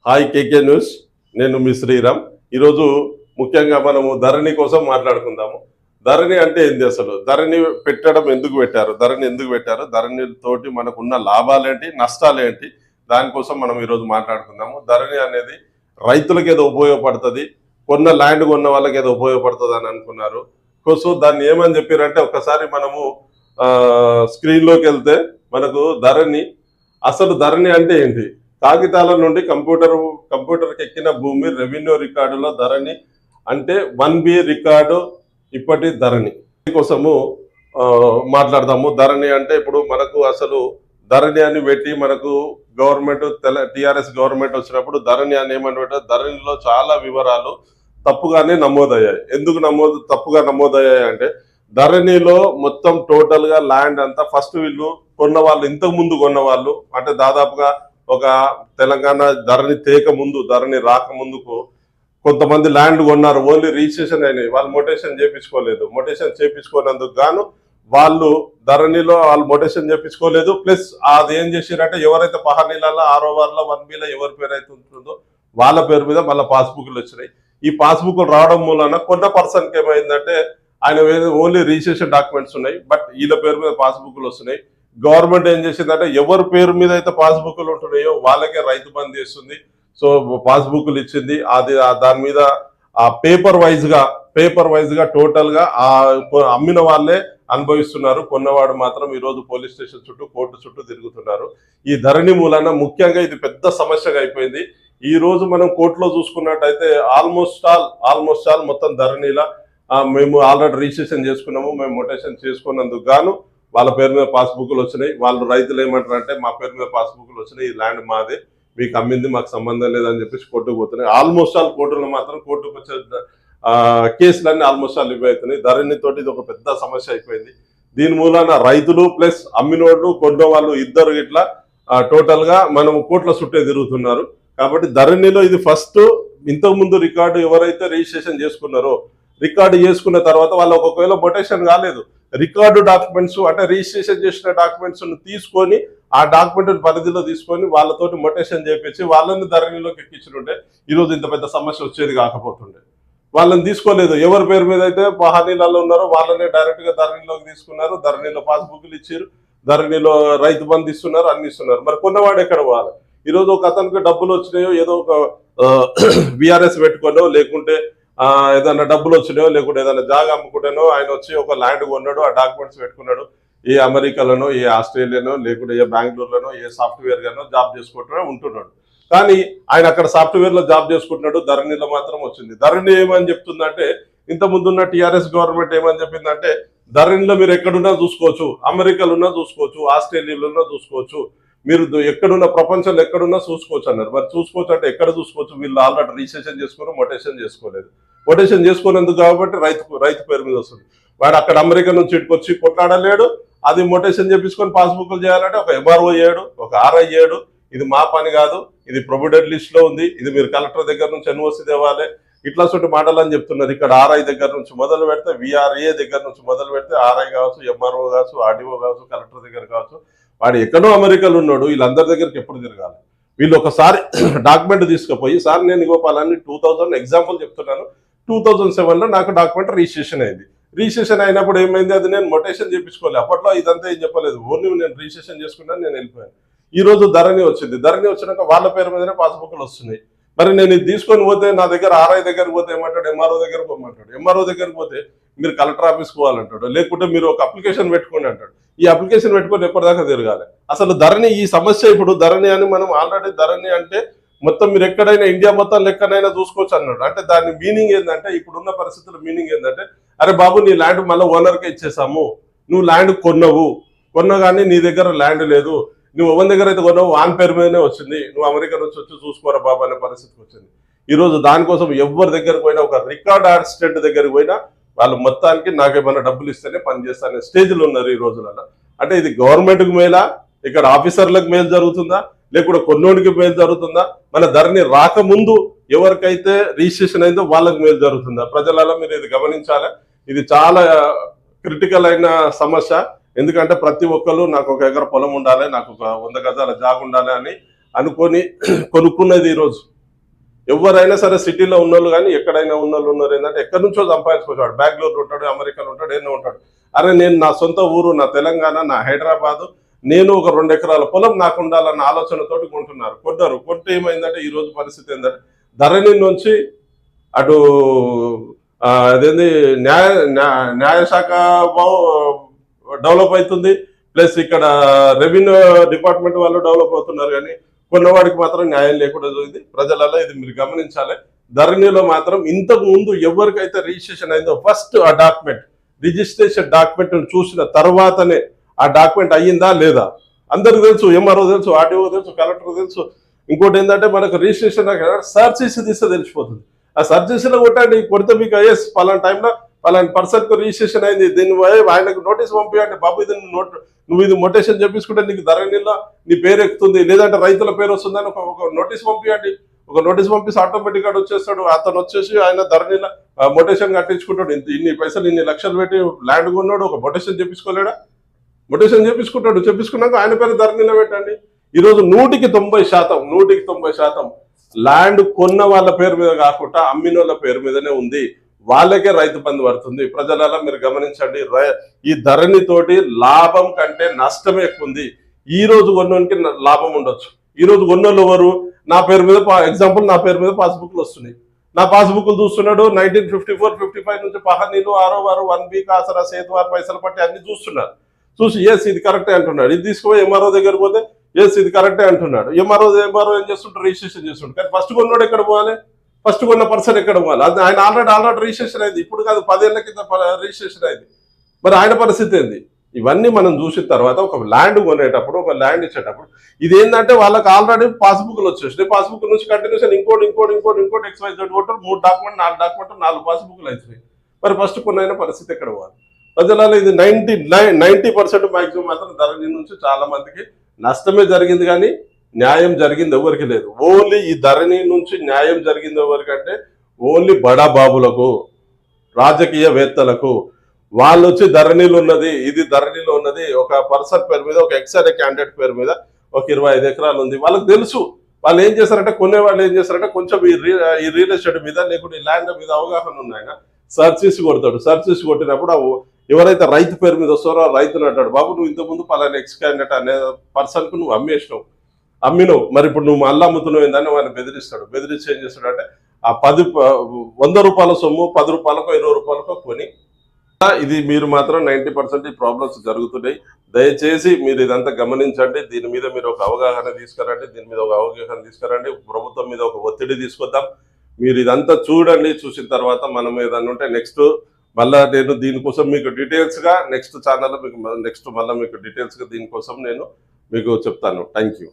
Hi కేకే news, నేను మీ శ్రీరామ్. ఈరోజు ముఖ్యంగా మనము ధరణి కోసం మాట్లాడుకుందాము. ధరణి అంటే ఏంది, అసలు ధరణి పెట్టడం ఎందుకు పెట్టారు, ధరణి ఎందుకు పెట్టారు, ధరణి తోటి మనకున్న లాభాలేంటి, నష్టాలేంటి, దానికోసం మనం ఈరోజు మాట్లాడుకుందాము. ధరణి అనేది రైతులకు ఏదో ఉపయోగపడుతుంది, కొన్న ల్యాండ్ కొన్న వాళ్ళకి ఏదో ఉపయోగపడుతుంది అని అనుకున్నారు. సో దాన్ని ఏమని చెప్పారంటే, ఒకసారి మనము స్క్రీన్లోకి వెళ్తే మనకు అసలు ధరణి అంటే ఏంటి, కాగితాల నుండి కంప్యూటర్కి ఎక్కిన భూమి రెవెన్యూ రికార్డులో ధరణి అంటే 1B రికార్డు ఇప్పటి ధరణి కోసము మాట్లాడదాము. ధరణి అంటే ఇప్పుడు మనకు అసలు ధరణి అని పెట్టి మనకు గవర్నమెంట్ టిఆర్ఎస్ గవర్నమెంట్ వచ్చినప్పుడు ధరణి అని ఏమని పెట్టారు, ధరణిలో చాలా వివరాలు తప్పుగానే నమోదయ్యాయి. ఎందుకు తప్పుగా నమోదయ్యాయి అంటే, ధరణిలో మొత్తం టోటల్ గా ల్యాండ్ అంతా ఫస్ట్ వీళ్ళు కొన్న వాళ్ళు, ఇంతకు ముందు కొన్న వాళ్ళు అంటే దాదాపుగా ఒక తెలంగాణ ధరణి ధరణి రాకముందుకు కొంతమంది ల్యాండ్ కొన్నారు, ఓన్లీ రిజిస్ట్రేషన్ అయినాయి, వాళ్ళు మొటేషన్ చేయించుకోలేదు. మొటేషన్ చేయించుకోనందుకు గాను వాళ్ళు ధరణిలో వాళ్ళు మొటేషన్ చేయించుకోలేదు. ప్లస్ అది ఏం చేశారంటే, ఎవరైతే పహానీలలో 6వ వార్డులో 1Bలో ఎవరి పేరు అయితే ఉంటుందో వాళ్ళ పేరు మీద మళ్ళీ పాస్బుక్లు వచ్చినాయి. ఈ పాస్బుక్లు రావడం మూలన కొన్న పర్సన్కి ఏమైందంటే, ఆయన ఓన్లీ రిజిస్ట్రేషన్ డాక్యుమెంట్స్ ఉన్నాయి, బట్ వీళ్ళ పేరు మీద పాస్బుక్లు వస్తున్నాయి. గవర్నమెంట్ ఏం చేసిందంటే, ఎవరి పేరు మీద అయితే పాస్బుక్లు ఉంటున్నాయో వాళ్ళకే రైతు బంధు చేస్తుంది. సో పాస్బుక్లు ఇచ్చింది, అది దాని మీద ఆ పేపర్ వైజ్ గా టోటల్ గా ఆ అమ్మిన వాళ్ళే అనుభవిస్తున్నారు. కొన్నవాడు మాత్రం ఈరోజు పోలీస్ స్టేషన్ చుట్టూ, కోర్టు చుట్టూ తిరుగుతున్నారు. ఈ ధరణి మూలన ముఖ్యంగా ఇది పెద్ద సమస్యగా అయిపోయింది. ఈ రోజు మనం కోర్టులో చూసుకున్నట్టయితే ఆల్మోస్ట్ ఆల్ మొత్తం ధరణిలా మేము ఆల్రెడీ రిజిస్ట్రేషన్ చేసుకున్నాము, మేము మొటేషన్ చేసుకున్నందుకు గాను వాళ్ళ పేరు మీద పాస్బుక్లు వచ్చినాయి. వాళ్ళు రైతులు ఏమంటారు అంటే, మా పేరు మీద పాస్బుక్లు వచ్చినాయి, ఈ ల్యాండ్ మాదే, మీకు అమ్మింది మాకు సంబంధం లేదని చెప్పేసి కోర్టుకు పోతున్నాయి. ఆల్మోస్ట్ ఆల్ కోర్టులో మాత్రం కోర్టుకు వచ్చే కేసులన్నీ ఆల్మోస్ట్ ఆల్ ఇవి అవుతున్నాయి. ధరణి తోటి ఇది ఒక పెద్ద సమస్య అయిపోయింది. దీని మూలాన రైతులు ప్లస్ అమ్మినోళ్ళు కొన్న వాళ్ళు ఇద్దరు ఇట్లా టోటల్ గా మనం కోర్టుల చుట్టే తిరుగుతున్నారు. కాబట్టి ధరణిలో ఇది ఫస్ట్, ఇంతకు ముందు రికార్డు ఎవరైతే రిజిస్ట్రేషన్ చేసుకున్నారో, రికార్డు చేసుకున్న తర్వాత వాళ్ళు ఒకవేళ మొటేషన్ కాలేదు, రికార్డు డాక్యుమెంట్స్ అంటే రిజిస్ట్రేషన్ చేసిన డాక్యుమెంట్స్ తీసుకొని ఆ డాక్యుమెంట్ పరిధిలో తీసుకొని వాళ్ళతోటి మొటేషన్ చేపించి వాళ్ళని ధరణిలోకి ఎక్కించుంటే ఈరోజు ఇంత పెద్ద సమస్య వచ్చేది కాకపోతుండే. వాళ్ళని తీసుకోలేదు, ఎవరి పేరు మీద అయితే హానీలలో ఉన్నారో వాళ్ళనే డైరెక్ట్ గా ధరణిలోకి తీసుకున్నారు, ధరణిలో పాస్బుక్లు ఇచ్చారు, ధరణిలో రైతు బంధు ఇస్తున్నారు, అన్ని ఇస్తున్నారు. మరి కొన్నవాడు ఎక్కడ పోవాలి? ఈరోజు ఒక అతనికి డబ్బులు వచ్చినాయో, ఏదో ఒక విఆర్ఎస్ పెట్టుకోనో, లేకుంటే ఏదైనా డబ్బులు వచ్చినాయో, లేకుంటే ఏదైనా జాగా అమ్ముకుంటానో ఆయన వచ్చి ఒక ల్యాండ్ కొన్నాడు, ఆ డాక్యుమెంట్స్ పెట్టుకున్నాడు, ఏ అమెరికాలోనో, ఏ ఆస్ట్రేలియానో, లేకుంటే ఏ బెంగళూరులోనో, ఏ సాఫ్ట్వేర్ గానో జాబ్ చేసుకుంటూనే ఉంటున్నాడు. కానీ ఆయన అక్కడ సాఫ్ట్వేర్ లో జాబ్ చేసుకుంటున్నాడు, ధరణిలో మాత్రం వచ్చింది. ధరణి ఏమని చెప్తుందంటే, ఇంత ముందున్న టిఆర్ఎస్ గవర్నమెంట్ ఏమని చెప్పిందంటే, ధరణిలో మీరు ఎక్కడున్నా చూసుకోవచ్చు, అమెరికాలో ఉన్నా చూసుకోవచ్చు, ఆస్ట్రేలియాలో ఉన్నా చూసుకోవచ్చు, మీరు ఎక్కడున్న ప్రపంచంలో ఎక్కడున్నా చూసుకోవచ్చు అన్నారు. మరి చూసుకోవచ్చు అంటే ఎక్కడ చూసుకోవచ్చు? వీళ్ళు ఆల్రెడీ రిజిస్ట్రేషన్ చేసుకుని మొటేషన్ చేసుకోలేదు. మొటేషన్ చేసుకునేందుకు కాబట్టి రైతు పేరు మీద వస్తుంది. వాడు అక్కడ అమెరికా నుంచి ఇటుకొచ్చి కొట్లాడలేడు, అది మొటేషన్ చేపించుకొని పాస్బుక్లు చేయాలంటే ఒక ఎంఆర్ఓ చేయడు, ఒక ఆర్ఐ చేయడు. ఇది మా పని కాదు, ఇది ప్రొవిడెంట్ లిస్ట్ లో ఉంది, ఇది మీరు కలెక్టర్ దగ్గర నుంచి ఎన్ఓసి తేవాలి, ఇట్లా సొంటి మాటలు అని చెప్తున్నారు. ఇక్కడ ఆర్ఐ దగ్గర నుంచి మొదలు పెడితే, విఆర్ఏ దగ్గర నుంచి మొదలు పెడితే, ఆర్ఐ కావచ్చు, ఎంఆర్ఓ కావచ్చు, ఆర్డీఓ కావచ్చు, కలెక్టర్ దగ్గర కావచ్చు, వాడు ఎక్కడో అమెరికాలో ఉన్నాడు, వీళ్ళందరి దగ్గరికి ఎప్పుడు తిరగాలి? వీళ్ళు ఒకసారి డాక్యుమెంట్ తీసుకుపోయి, సార్ నేను ఇవ్వాలని 2000 ఎగ్జాంపుల్ చెప్తున్నాను, 2007లో నాకు డాక్యుమెంట్ రిజిస్ట్రేషన్ అయింది. రిజిస్ట్రేషన్ అయినప్పుడు ఏమైంది, అది నేను మొటేషన్ చేయించుకోలేదు. అప్పట్లో ఇదంతా ఏం చెప్పలేదు, ఓన్లీ నేను రిజిస్ట్రేషన్ చేసుకున్నాను, నేను వెళ్ళిపోయాను. ఈ రోజు ధరణి వచ్చింది, ధరణి వచ్చినాక వాళ్ళ పేరు మీదనే పాస్బుక్లు వస్తున్నాయి. మరి నేను ఇది తీసుకొని పోతే, నా దగ్గర ఆర్ఐ దగ్గరికి పోతే ఏమంటాడు, ఎంఆర్ఓ దగ్గరకు పోమంటాడు, ఎంఆర్ఓ దగ్గరికి పోతే మీరు కలెక్టర్ ఆఫీస్కి పోవాలంటాడు, లేకుంటే మీరు ఒక అప్లికేషన్ పెట్టుకోండి అంటాడు. ఈ అప్లికేషన్ పెట్టుకొని ఎప్పటిదాకా తిరగాలి? అసలు ధరణి ఈ సమస్య, ఇప్పుడు ధరణి అని మనం ఆల్రెడీ ధరణి అంటే మొత్తం మీరు ఎక్కడైనా ఇండియా మొత్తం లెక్కనైనా చూసుకోవచ్చు అన్నాడు. అంటే దాని మీనింగ్ ఏంటంటే, ఇప్పుడున్న పరిస్థితుల మీనింగ్ ఏంటంటే, అరే బాబు నీ ల్యాండ్ మళ్ళీ ఓనర్కే ఇచ్చేసాము, నువ్వు ల్యాండ్ కొన్నా కానీ నీ దగ్గర ల్యాండ్ లేదు, నువ్వు ఎవరి దగ్గర అయితే కొన్నావు వాన్ పేరు మీదనే వచ్చింది, నువ్వు అమెరికా నుంచి వచ్చి చూసుకోరా బాబు అనే పరిస్థితికి వచ్చింది. ఈరోజు దానికోసం ఎవరి దగ్గరకు పోయినా, ఒక రికార్డ్ అసిస్టెంట్ దగ్గరికి పోయినా వాళ్ళు మొత్తానికి నాకేమైనా డబ్బులు ఇస్తేనే పనిచేస్తానే స్టేజ్లో ఉన్నారు ఈ రోజులలో. అంటే ఇది గవర్నమెంట్కి మేలా, ఇక్కడ ఆఫీసర్లకు మేలు జరుగుతుందా, లేకుంటే కొన్నోడికి మేలు జరుగుతుందా? మన ధరణి రాకముందు ఎవరికైతే రిజిస్ట్రేషన్ అయిందో వాళ్ళకి మేలు జరుగుతుందా? ప్రజలలో మీరు ఇది గమనించాలి. ఇది చాలా క్రిటికల్ అయిన సమస్య. ఎందుకంటే ప్రతి ఒక్కరు నాకు 1 ఎకర పొలం ఉండాలి, నాకు ఒక 100 గజాల జాగ ఉండాలి అని అనుకొని కొనుక్కున్నది ఈరోజు. ఎవరైనా సరే సిటీలో ఉన్నోళ్ళు కానీ ఎక్కడైనా ఉన్నోళ్ళు ఉన్నారు ఏంటంటే ఎక్కడి నుంచో సంపాదించుకుంటాడు. బెంగళూరులో ఉంటాడు, అమెరికాలో ఉంటాడు, ఎన్నో ఉంటాడు. అరే నేను నా సొంత ఊరు, నా తెలంగాణ, నా హైదరాబాదు, నేను ఒక 2 ఎకరాల పొలం నాకు ఉండాలన్న ఆలోచనతోటి కొన్నారు. కొంటే ఏమైందంటే ఈ రోజు పరిస్థితి ఏంటంటే ధరణి నుంచి అటు అదేంది న్యాయశాఖ డెవలప్ అవుతుంది, ప్లస్ ఇక్కడ రెవెన్యూ డిపార్ట్మెంట్ వాళ్ళు డెవలప్ అవుతున్నారు. కానీ కొన్నవాడికి మాత్రం న్యాయం లేకుండా జరిగింది. ప్రజలలో ఇది మీరు గమనించాలి. ధరణిలో మాత్రం ఇంతకు ముందు ఎవరికైతే రిజిస్ట్రేషన్ అయిందో ఫస్ట్ ఆ డాక్యుమెంట్, రిజిస్ట్రేషన్ డాక్యుమెంట్ చూసిన తర్వాతనే ఆ డాక్యుమెంట్ అయ్యిందా లేదా అందరికి తెలుసు. ఎంఆర్ఓ తెలుసు, ఆర్డీఓ తెలుసు, కలెక్టర్ తెలుసు. ఇంకోటి ఏంటంటే మనకు రిజిస్ట్రేషన్ సర్చ్ చేసి తీస్తే తెలిసిపోతుంది. ఆ సర్చ్ చేసిలో కొట్టండి, కొడితే మీకు ఎస్ పలానా టైంలో పలానా పర్సన్ కు రిజిస్ట్రేషన్ అయింది, దీన్ని ఆయనకు నోటీస్ పంపించండి, బాబు ఇది నువ్వు ఇది మొటేషన్ చేపించుకుంటే నీకు ధరణిలో నీ పేరు ఎక్కుతుంది, లేదంటే రైతుల పేరు వస్తుందని ఒక నోటీస్ పంపించండి. ఒక నోటీస్ పంపిస్తే ఆటోమేటిక్ గా వచ్చేస్తాడు. అతను వచ్చేసి ఆయన ధరణిలో మొటేషన్ కట్టించుకుంటాడు. ఇన్ని పైసలు ఇన్ని లక్షలు పెట్టి ల్యాండ్ కొన్నాడు, ఒక మొటేషన్ చేపించుకోలేడా? మొటేషన్ చేపించుకున్నాక ఆయన పేరు ధరణిలో పెట్టండి. ఈరోజు 100% ల్యాండ్ కొన్న వాళ్ళ పేరు మీద కాకుండా అమ్మిన వాళ్ళ పేరు మీదనే ఉంది. వాళ్ళకే రైతు బంధు పడుతుంది. ప్రజలలో మీరు గమనించండి, ఈ ధరణి తోటి లాభం కంటే నష్టమే ఎక్కువ ఉంది. ఈ రోజు కొన్నోనికి లాభం ఉండొచ్చు. ఈ రోజు కొన్నోళ్ళు ఎవరు? నా పేరు మీద ఎగ్జాంపుల్, నా పేరు మీద పాస్బుక్లు వస్తున్నాయి. నా పాస్బుక్లు చూస్తున్నాడు 1954-55 నుంచి పహనీలు, ఆరోవారు, 1 వీక్ ఆసరా, సేతువారు, పైసలు పట్టి అన్ని చూస్తున్నారు. చూసి ఎస్ ఇది కరెక్టే అంటున్నాడు. ఇది తీసుకుపోయి ఎంఆర్ఓ దగ్గర పోతే ఎస్ ఇది కరెక్టే అంటున్నాడు. ఎంఆర్ఓ ఏం చేస్తుంటారు? రిజిస్ట్రేషన్ చేస్తుంటారు. కానీ ఫస్ట్ కొన్నాడు ఎక్కడ పోవాలి? ఫస్ట్ కొన్న పర్సన్ ఎక్కడ పోవాలి? అది ఆయన ఆల్రెడీ రిజిస్ట్రేషన్ అయింది. ఇప్పుడు కాదు, 10 ఏళ్ల కింద రిజిస్ట్రేషన్ అయింది. మరి ఆయన పరిస్థితి ఏంది? ఇవన్నీ మనం చూసిన తర్వాత ఒక ల్యాండ్ కొనేటప్పుడు, ఒక ల్యాండ్ ఇచ్చేటప్పుడు ఇది ఏంటంటే వాళ్ళకి ఆల్రెడీ పాస్బుక్లు వచ్చేసి పాస్బుక్ నుంచి కంటిన్యూషన్ ఇంకోటి XYZ కొట్టారు. 3 డాక్యుమెంట్ 4 డాక్యుమెంట్ 4 పాస్బుక్లు అవుతున్నాయి. మరి ఫస్ట్ కొన్న పరిస్థితి ఎక్కడ పోవాలి? ప్రజలలో ఇది 90% మ్యాక్సిమం మాత్రం ధరణి నుంచి చాలా మందికి నష్టమే జరిగింది, కానీ న్యాయం జరిగింది ఎవరికి లేదు. ఓన్లీ ఈ ధరణి నుంచి న్యాయం జరిగింది ఎవరికంటే ఓన్లీ బడా బాబులకు, రాజకీయవేత్తలకు. వాళ్ళు వచ్చి ధరణిలో ఉన్నది, ఇది ధరణిలో ఉన్నది, ఒక పర్సన్ పేరు మీద, ఒక ఎక్స్ఆర్ఏ క్యాండిడేట్ పేరు మీద ఒక 25 ఎకరాలు ఉంది. వాళ్ళకి తెలుసు. వాళ్ళు ఏం చేస్తారంటే, కొనేవాళ్ళు ఏం చేస్తారంటే కొంచెం ఈ రియల్ ఎస్టేట్ మీద లేకుంటే ఈ ల్యాండ్ మీద అవగాహన ఉన్నాయన సర్చ్ చేసి కొడతాడు. సర్చ్ చేసి కొట్టినప్పుడు ఎవరైతే రైతు పేరు మీద వస్తారో ఆ రైతును అంటాడు, బాబు నువ్వు ఇంతకుముందు పలానా ఎక్స్ క్యాండిడేట్ అనే పర్సన్ కు నువ్వు అమ్మినవు, మరి ఇప్పుడు నువ్వు మళ్ళీ అమ్ముతున్నావు ఏందని వాడిని బెదిరించి ఏం చేస్తాడు అంటే ఆ 100 రూపాయల సొమ్ము 10 రూపాయలకో 20 రూపాయలకో కొని. ఇది మీరు మాత్రం 90% ఈ ప్రాబ్లమ్స్ జరుగుతున్నాయి. దయచేసి మీరు ఇదంతా గమనించండి. దీని మీద మీరు ఒక అవగాహన తీసుకురండి. ప్రభుత్వం మీద ఒక ఒత్తిడి తీసుకొద్దాం. మీరు ఇదంతా చూడండి. చూసిన తర్వాత మనం ఏదన్నా ఉంటే నెక్స్ట్ మళ్ళా నేను దీనికోసం మీకు డీటెయిల్స్ గా నెక్స్ట్ ఛానల్లో మీకు మళ్ళీ మీకు డీటెయిల్స్ గా దీనికోసం నేను మీకు చెప్తాను. Thank you.